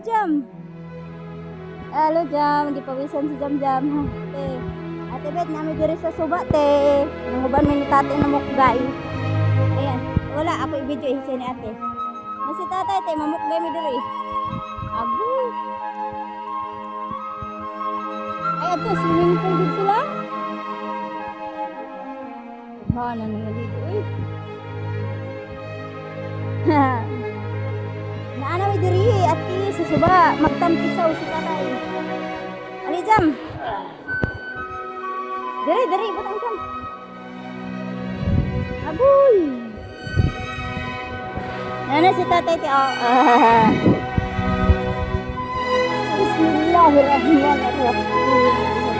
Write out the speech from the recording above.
Jam. Hello, Jam. Gipawisan si Jam Jam. Ha, te. Ate Bet, nami diri sa suba, te. Nanguban may ni tate na mukgay. Ayan. Wala, ako i-video eh, ni ate. Na si tatay, te, mamukgay mi diri. Agu. Ay, ito, swimming pool dito lang. Ha, nangyaligo eh. Ha. Naana mi diri, ate, sa suba. Magtampisaw si tatay. Ali, Jam. Diri, butang Jam. Agoy. Nana si tatay ti Bismillahirrahmanirrahim.